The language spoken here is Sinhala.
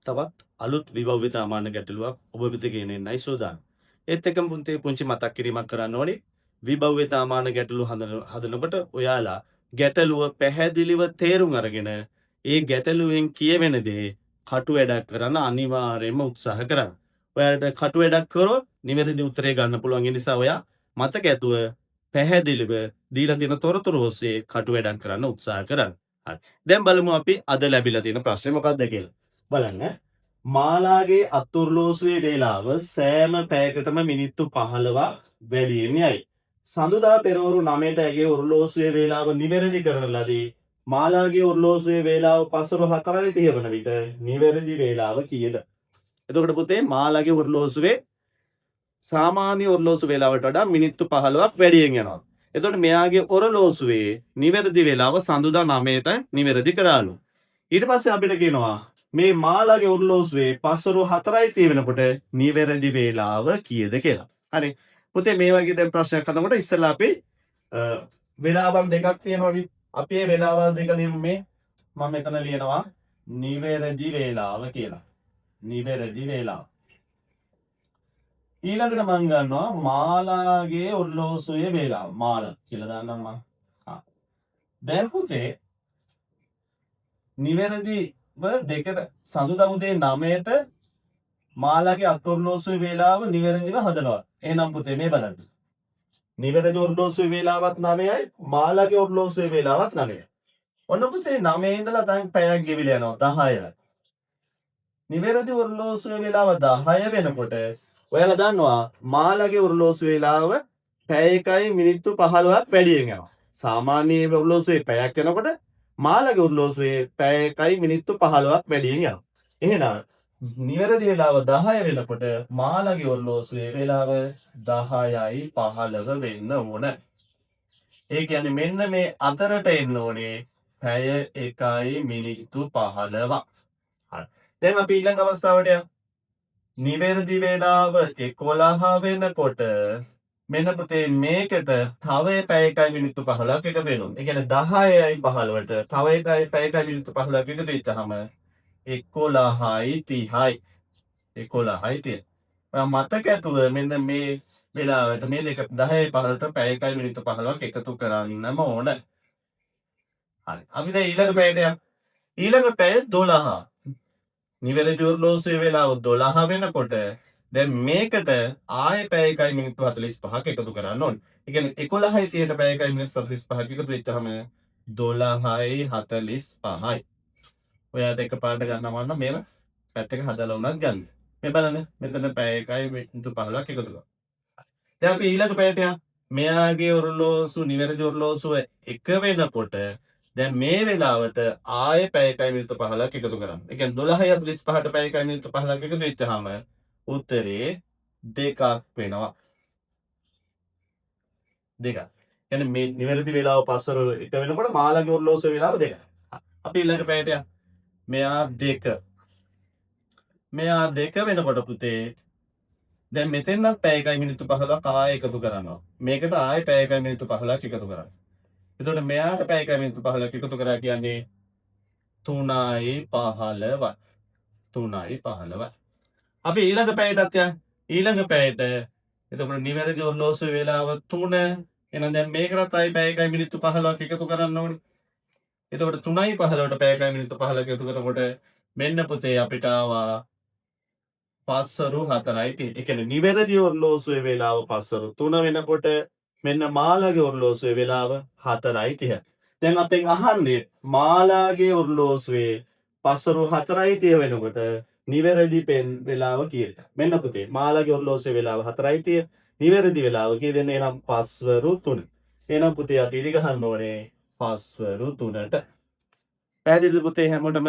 තවත් අලුත් විභව්‍ය තාමාන ගැටලුවක් ඔබ වෙත ගෙනෙන්නයි සූදානම්. ඒත් එක්කම පුංචි මතක් කිරීමක් කරන්න ඕනේ. විභව්‍ය තාමාන ගැටලු හදනකොට ඔයාලා ගැටලුව පැහැදිලිව තේරුම් අරගෙන ඒ ගැටලුවෙන් කියවෙන දේ කටු වැඩක් කරන්න අනිවාර්යයෙන්ම උත්සාහ කරන්න. ඔයාලට කටු වැඩක් කරොත් නිවැරදි උත්තරේ ගන්න පුළුවන්. ඒ නිසා ඔයා මතක ඇතුව පැහැදිලිව දීලා තියෙන තොරතුරු ඔස්සේ කටු වැඩක් කරන්න උත්සාහ කරන්න. හරි. දැන් බලමු අපි අද ලැබිලා තියෙන ප්‍රශ්නේ මොකක්ද කියලා. බලන්න. මාලාගේ අත්ඔරලෝසුවේ වේලාව සෑම පැයකටම මිනිත්තු 15ක් වැඩියෙන් යයි. සඳුදා පෙරවරු 9ට ඇගේ ඔරලෝසුවේ වේලාව නිවැරදි කරන ලදී. මාලාගේ ඔරලෝසුවේ වේලාව පසරු 4:30 වන විට නිවැරදි වේලාව කීයද? එතකොට පුතේ මාලාගේ ඔරලෝසුවේ සාමාන්‍ය ඔරලෝසු වේලාවට වඩා මිනිත්තු 15ක් වැඩියෙන් යනවා. එතකොට මෙයාගේ ඔරලෝසුවේ නිවැරදි වේලාව සඳුදා 9ට නිවැරදි කරාලු. ඊට පස්සේ අපිට කියනවා මේ මාලාගේ ඔරලෝසුවේ පසරු 4:30 වෙනකොට නිවැරදි වේලාව කීයද කියලා. හරි. පුතේ මේ වගේ දැන් ප්‍රශ්නයක් හදනකොට ඉස්සෙල්ලා අපි වේලාවන් දෙකක් තියෙනවා. අපි මේ වේලාවල් දෙක ලියමු. මම මෙතන ලියනවා නිවැරදි වේලාව කියලා. නිවැරදි වේලාව. ඊළඟට මම ගන්නවා මාලාගේ ඔරලෝසුවේ වේලාව. මාල කියලා දාන්නම් මම. දැන් පුතේ නිවැරදිව දෙකට සඳුදා උදේ 9ට මාලාගේ අත්ඔරලෝසුවේ වේලාව නිවැරදිව හදනවා. එහෙනම් පුතේ මේ බලන්න. නිවැරදි ඔරලෝසුවේ වේලාවත් 9යි මාලාගේ ඔරලෝසුවේ වේලාවත් 9යි. ඔන්න පුතේ 9 ඉඳලා දැන් පැයක් ගෙවිලා යනවා 10යි. නිවැරදි ඔරලෝසුවේ වේලාව 10 වෙනකොට ඔයාලා දන්නවා මාලාගේ ඔරලෝසුවේ වේලාව පැයකයි මිනිත්තු 15ක් වැඩියෙන් යනවා. සාමාන්‍ය ඔරලෝසුවේ පැයක් යනකොට මාලාගේ ඔරලෝසුවේ පැයකයි මිනිත්තු 15ක් වැඩියෙන් යනවා. එහෙනම් නිවැරදි වේලාව 10 වෙනකොට මාලාගේ ඔරලෝසුවේ වේලාව 10යි 15 වෙන්න ඕන. ඒ කියන්නේ මෙන්න මේ අතරට එන්න ඕනේ පැය 1යි මිනිත්තු 15ක්. හරි. දැන් අපි ඊළඟ අවස්ථාවට යමු. නිවැරදි වේලාව 11 වෙනකොට මෙන්න පුතේ මේකට තව පැයකයි මිනිත්තු 15ක් එකතු වෙනවා. ඒ කියන්නේ 10යි 15ට තව එකයි පැයකයි මිනිත්තු 15ක් එකතු වෙච්චාම 11යි 30යි. 11යි 30. ඔයා මතක ඇතුව මෙන්න මේ වෙලාවට මේ දෙක 10යි 15ට පැයකයි මිනිත්තු 15ක් එකතු කරන්නම ඕන. හරි. අපි දැන් ඊළඟ පැයට යමු. ඊළඟ පැය 12. නිවැරදි ඔරලෝසුවේ වේලාව 12 වෙනකොට දැන් මේකට ආයෙ පැයකයි මිනිත්තු 45ක් එකතු කරන්න ඕනේ. ඒ කියන්නේ 11යි 30ට පැයකයි මිනිත්තු 45ක් එකතු වෙච්චාම 12යි 45යි. ඔයාට එකපාරට ගන්නවා නම් මේව පැත්තක හදලා උනත් ගන්න. මේ බලන්න මෙතන පැයකයි මිනිත්තු 15ක් එකතු කරනවා. දැන් අපි ඊළඟ පැයට යමු. මෙයාගේ ඔරලෝසු නිවැරදි ඔරලෝසුව 1 වෙනකොට දැන් මේ වෙලාවට ආයෙ පැයකයි මිනිත්තු 15ක් එකතු කරන්න. ඒ කියන්නේ 12:45ට පැයකයි මිනිත්තු 15ක් එකතු වෙච්චාම උත්තරේ 2ක් වෙනවා. 2ක්. يعني මේ නිවැරදි වේලාව පස්සර 1 වෙනකොට මාලාගේ ඔරලෝසුවේ වේලාව 2යි. අපි ඊළඟ පැයට යමු. මෙයා 2. මෙයා 2 වෙනකොට පුතේ දැන් මෙතෙන්වත් පැයකයි මිනිත්තු 15ක් ආයෙ එකතු කරනවා. මේකට ආයෙ පැයකයි මිනිත්තු 15ක් එකතු කරනවා. එතකොට මෙයාට පැයකයි මිනිත්තු 15ක් එකතු කරා කියන්නේ 3යි 15යි. 3යි 15යි. අපි ඊළඟ පැයටත් යමු. ඊළඟ පැයට එතකොට නිවැරදි ඔරලෝසුවේ වේලාව 3. එහෙනම් දැන් මේකටත් ආයෙ පැයකයි මිනිත්තු 15ක් එකතු කරන්න ඕනේ. එතකොට 3යි 15ට පැයකයි මිනිත්තු 15ක් එකතු කරනකොට මෙන්න පුතේ අපිට ආවා පස්සරු 4යි 30. ඒ කියන්නේ නිවැරදි ඔරලෝසුවේ වේලාව පස්සරු 3 වෙනකොට මෙන්න මාලාගේ ඔරලෝසුවේ වේලාව 4යි 30. දැන් අපෙන් අහන්නේ මාලාගේ ඔරලෝසුවේ පස්සරු 4යි 30 වෙනකොට නිවැරදි වේලාව කීයද? මෙන්න පුතේ මාලාගේ ඔරලෝසුවේ වේලාව 4යි 30. නිවැරදි වේලාව කීයද? එහෙනම් පස්සරු 3. එහෙනම් පුතේ අපි ඉලි ගහන්න ඕනේ පස්සරු 3ට. පැහැදිලිද පුතේ හැමෝටම?